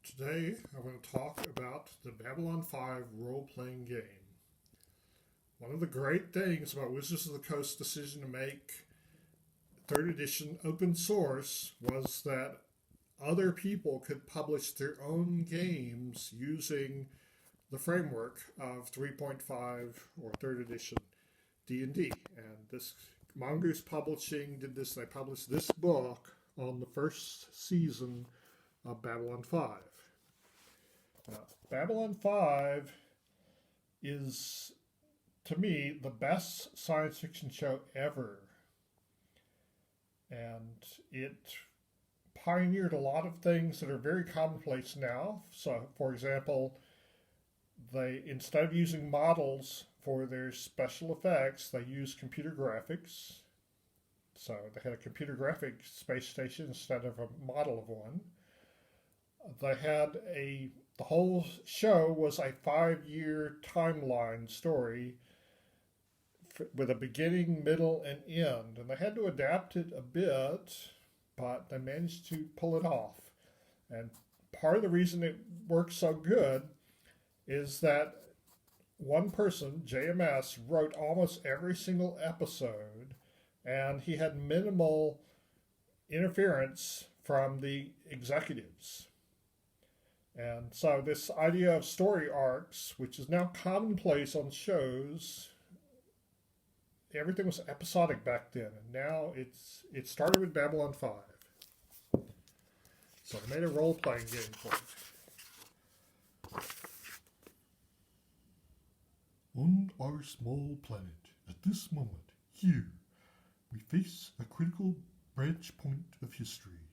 Today I'm going to talk about the Babylon 5 role-playing game. One of the great things about Wizards of the Coast's decision to make 3rd edition open source was that other people could publish their own games using the framework of 3.5 or 3rd edition D&D. And this Mongoose Publishing did this. They published this book on the first season of Babylon 5. Now, Babylon 5 is, to me, the best science fiction show ever. And it pioneered a lot of things that are very commonplace now. So, for example, they, instead of using models for their special effects, they used computer graphics. So they had a computer graphic space station instead of a model of one. They had the whole show was a 5-year timeline story with a beginning, middle, and end. And they had to adapt it a bit, but they managed to pull it off. And part of the reason it worked so good is that one person, JMS, wrote almost every single episode, and he had minimal interference from the executives. And so this idea of story arcs, which is now commonplace on shows, everything was episodic back then, and now it started with Babylon 5. So I made a role-playing game for it. On our small planet, at this moment, here, we face a critical branch point of history.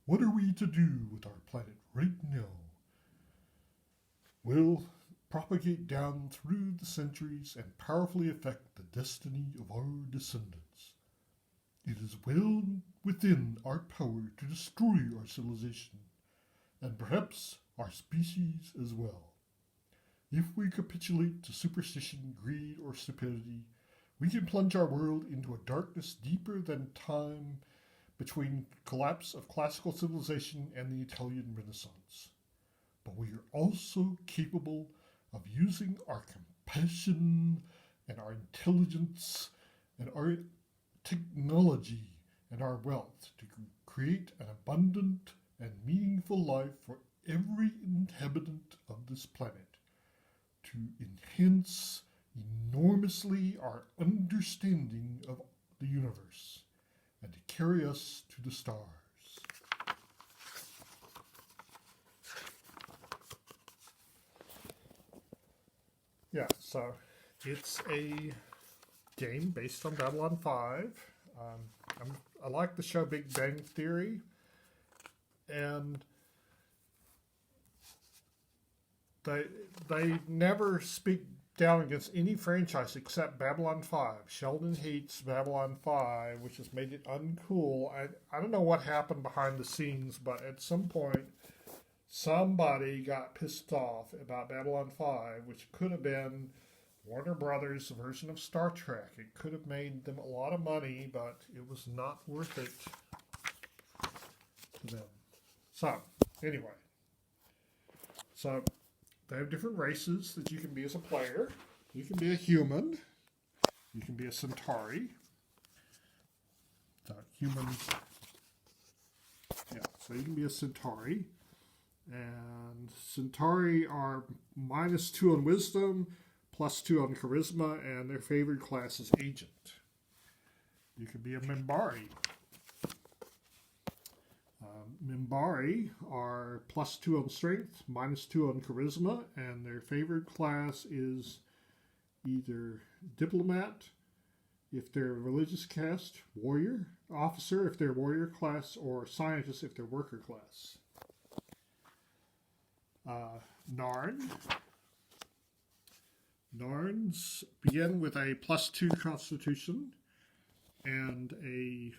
What are we to do with our planet right now? We'll propagate down through the centuries and powerfully affect the destiny of our descendants. It is well within our power to destroy our civilization, and perhaps our species as well. If we capitulate to superstition, greed, or stupidity, we can plunge our world into a darkness deeper than time between collapse of classical civilization and the Italian Renaissance. But we are also capable of using our compassion and our intelligence and our technology and our wealth to create an abundant and meaningful life for every inhabitant of this planet, to enhance enormously our understanding of the universe and to carry us to the stars. Yeah, so it's a game based on Babylon 5. I like the show Big Bang Theory, and they never speak down against any franchise except Babylon 5. Sheldon hates Babylon 5, which has made it uncool. I don't know what happened behind the scenes, but at some point somebody got pissed off about Babylon 5, which could have been Warner Brothers' version of Star Trek. It could have made them a lot of money, but it was not worth it to them. So, anyway. So, they have different races that you can be as a player. You can be a human. You can be a Centauri. So, humans. Yeah, so you can be a Centauri. And Centauri are -2 on wisdom, +2 on charisma, and their favorite class is agent. You can be a Minbari. Minbari are +2 on strength, -2 on charisma, and their favorite class is either diplomat, if they're religious caste, warrior, officer if they're warrior class, or scientist if they're worker class. Narn. Narns begin with a +2 constitution and a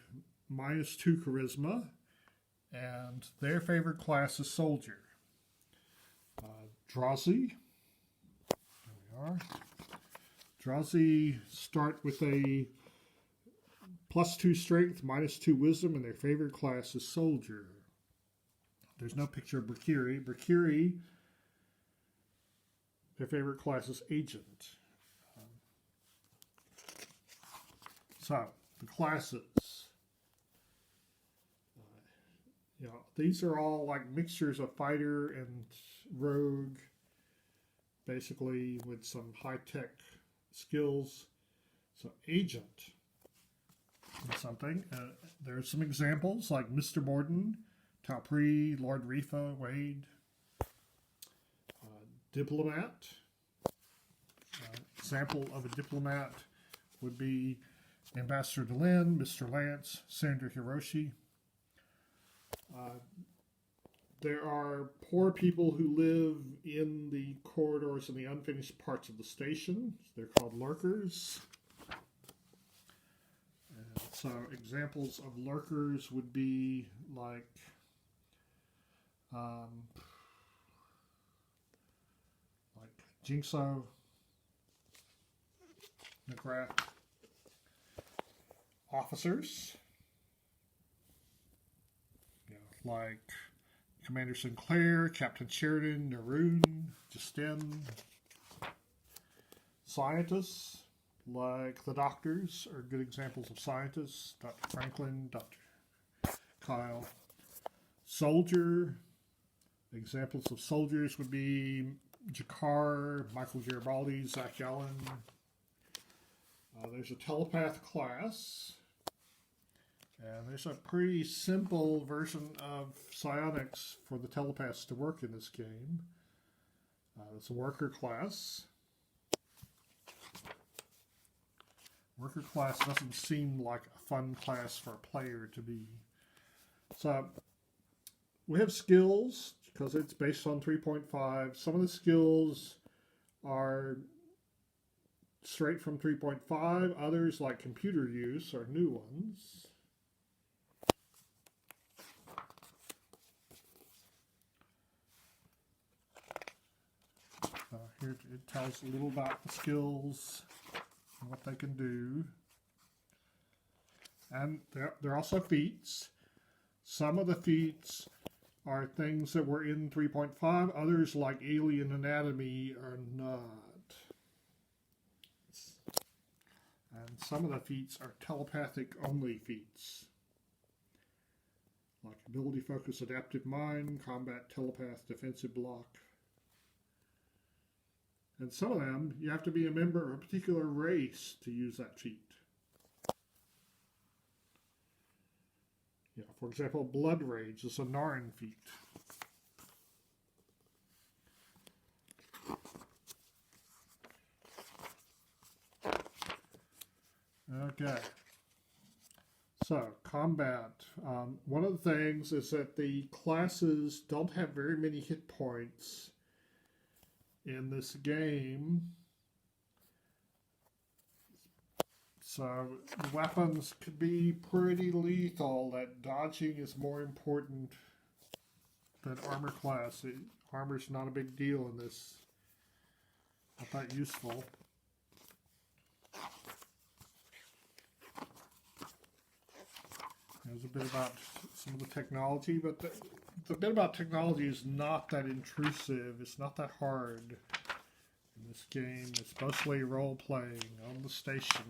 -2 charisma, and their favorite class is soldier. Drazi. There we are. Drazi start with a +2 strength, -2 wisdom, and their favorite class is soldier. there's no picture of Brakiri. Brakiri, their favorite class is Agent. So, the classes. These are all like mixtures of fighter and rogue, basically with some high-tech skills. So, Agent is something. There's some examples like Mr. Morden, Taupri, Lord Rifa, Wade. Diplomat. Example of a diplomat would be Ambassador Delenn, Mr. Lance, Senator Hiroshi. There are poor people who live in the corridors and the unfinished parts of the station. They're called lurkers. So examples of lurkers would be like Jinxo, McGrath. Officers, like Commander Sinclair, Captain Sheridan, Naroon, Justin. Scientists, like the doctors, are good examples of scientists. Dr. Franklin, Dr. Kyle. Soldier, examples of soldiers would be Jakar, Michael Garibaldi, Zach Allen. There's a telepath class. And there's a pretty simple version of psionics for the telepaths to work in this game. It's a worker class. Worker class doesn't seem like a fun class for a player to be. So we have skills because it's based on 3.5. Some of the skills are straight from 3.5. Others, like computer use, are new ones. Here it tells a little about the skills and what they can do. And there are also feats. Some of the feats are things that were in 3.5. Others, like alien anatomy, are not. And some of the feats are telepathic only feats. Like ability focus, adaptive mind, combat, telepath, defensive block. And some of them, you have to be a member of a particular race to use that feat. For example, Blood Rage is a Narn feat. Okay. So, combat. One of the things is that the classes don't have very many hit points in this game. So weapons could be pretty lethal. That dodging is more important than armor class. Armor's not a big deal in this. I thought useful. There's a bit about some of the technology, but the bit about technology is not that intrusive. It's not that hard in this game. It's mostly role-playing on the station.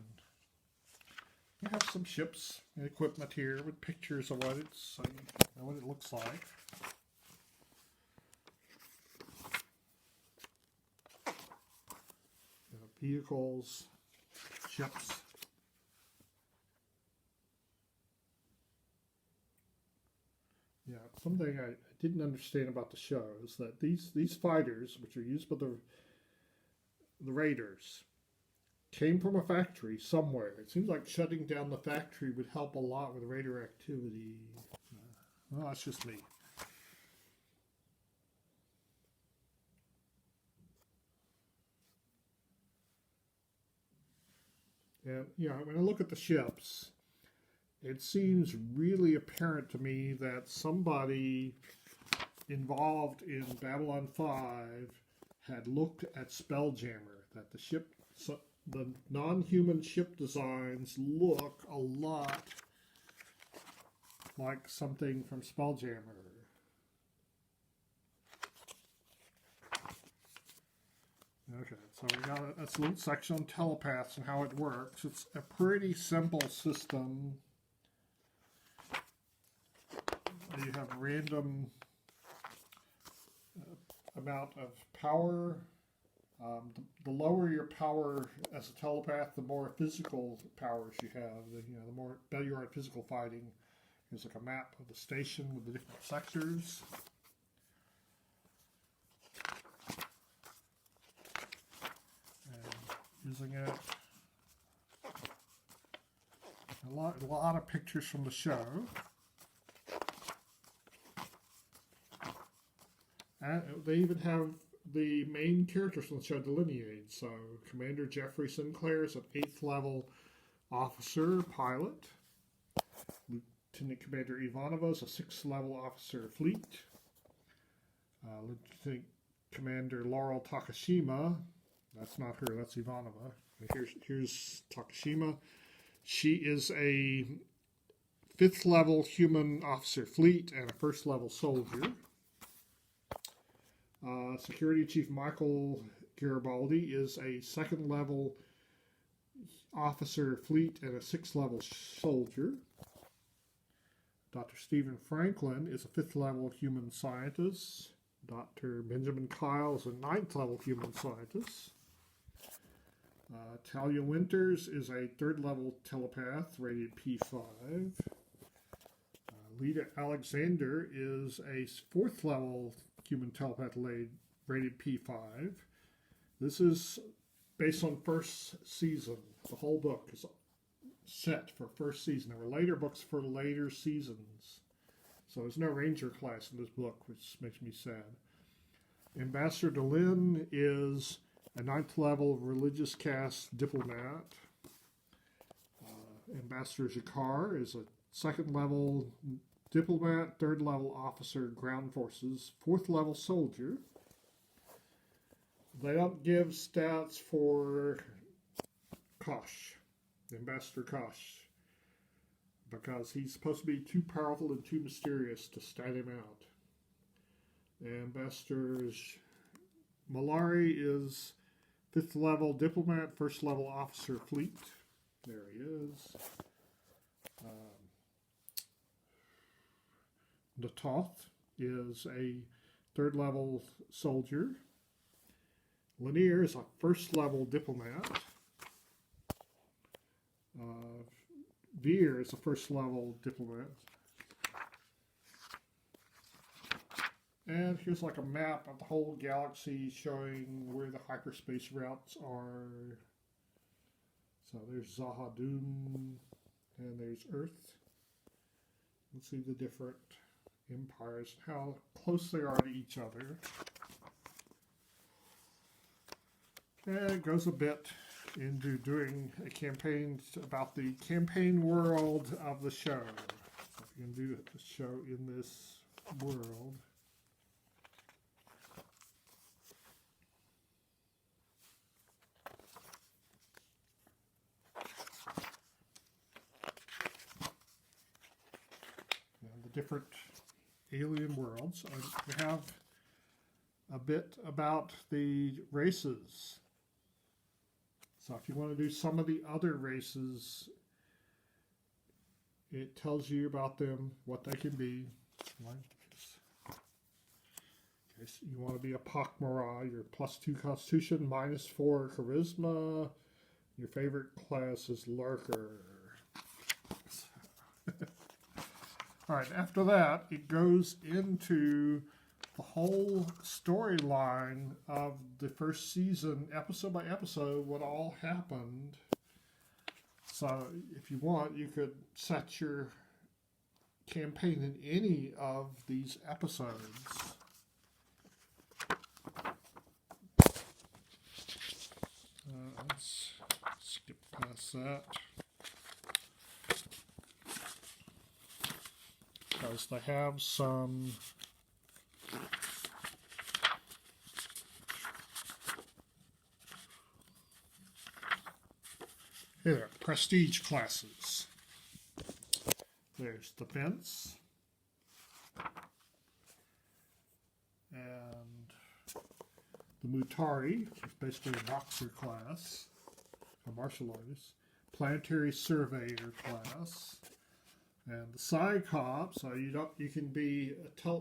You have some ships and equipment here with pictures of what it's, so you know what it looks like. Vehicles, ships. Yeah, something I didn't understand about the show is that these fighters, which are used by the Raiders, came from a factory somewhere. It seems like shutting down the factory would help a lot with Raider activity. Well, that's just me. And, when I look at the ships, it seems really apparent to me that somebody involved in Babylon 5 had looked at Spelljammer, that the non-human ship designs look a lot like something from Spelljammer. Okay, so we got a little section on telepaths and how it works. It's a pretty simple system. You have random amount of power. The lower your power as a telepath, the more physical powers you have. The more better you are at physical fighting. Here's like a map of the station with the different sectors. Using it. A lot of pictures from the show. And they even have the main characters from the show delineated. So Commander Jeffrey Sinclair is an 8th level officer pilot. Lieutenant Commander Ivanova is a 6th level officer fleet. Lieutenant Commander Laurel Takashima, that's not her, that's Ivanova. Here's Takashima. She is a 5th level human officer fleet and a 1st level soldier. Security Chief Michael Garibaldi is a 2nd level officer fleet and a 6th level soldier. Dr. Stephen Franklin is a 5th level human scientist. Dr. Benjamin Kyle is a 9th level human scientist. Talia Winters is a 3rd level telepath rated P5. Lita Alexander is a 4th level human telepath rated P5. This is based on first season. The whole book is set for first season. There were later books for later seasons. So there's no Ranger class in this book, which makes me sad. Ambassador Delenn is a 9th level religious caste diplomat. Ambassador Jakar is a 2nd level diplomat, 3rd level officer ground forces, 4th level soldier. They don't give stats for Kosh, Ambassador Kosh, because he's supposed to be too powerful and too mysterious to stat him out. Ambassador Malari is 5th level diplomat, 1st level officer fleet. There he is. Natoth is a 3rd level soldier. Lanier is a 1st level diplomat. Veer is a 1st level diplomat. And here's like a map of the whole galaxy showing where the hyperspace routes are. So there's Zahadun and there's Earth. Let's see the different empires, how close they are to each other. And it goes a bit into doing a campaign about the campaign world of the show. So if you can do the show in this world. And the different alien worlds. We have a bit about the races. So if you want to do some of the other races, it tells you about them, what they can be. Okay, so you want to be a Pakmara, your +2 Constitution, -4 Charisma. Your favorite class is Lurker. All right, after that, it goes into the whole storyline of the first season, episode by episode, what all happened. So if you want, you could set your campaign in any of these episodes. Let's skip past that. Because they have some here, prestige classes. There's defense. And the Mutari, which is basically a boxer class, a martial artist, Planetary Surveyor class, and the Psycop. So you can be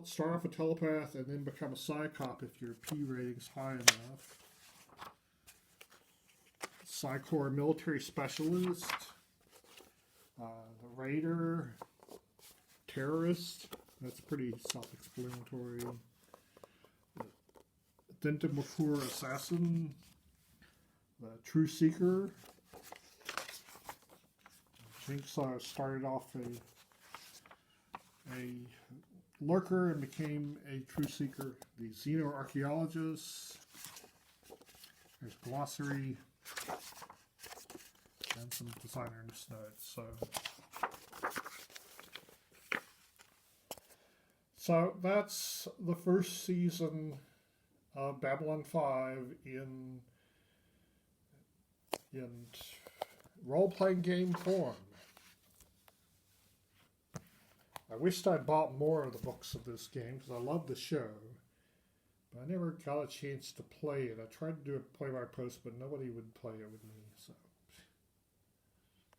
start off a telepath and then become a Psycop if your P rating's high enough. Psy-Corps Military Specialist, the Raider, Terrorist. That's pretty self-explanatory. Dentamorphor Assassin, the True Seeker. Jigsaw started off a lurker and became a True Seeker. The Xenoarchaeologist. There's glossary and some designer's notes. So that's the first season of Babylon 5 in role-playing game form. I wished I'd bought more of the books of this game because I love the show, but I never got a chance to play it. I tried to do a play-by-post, but nobody would play it with me. So.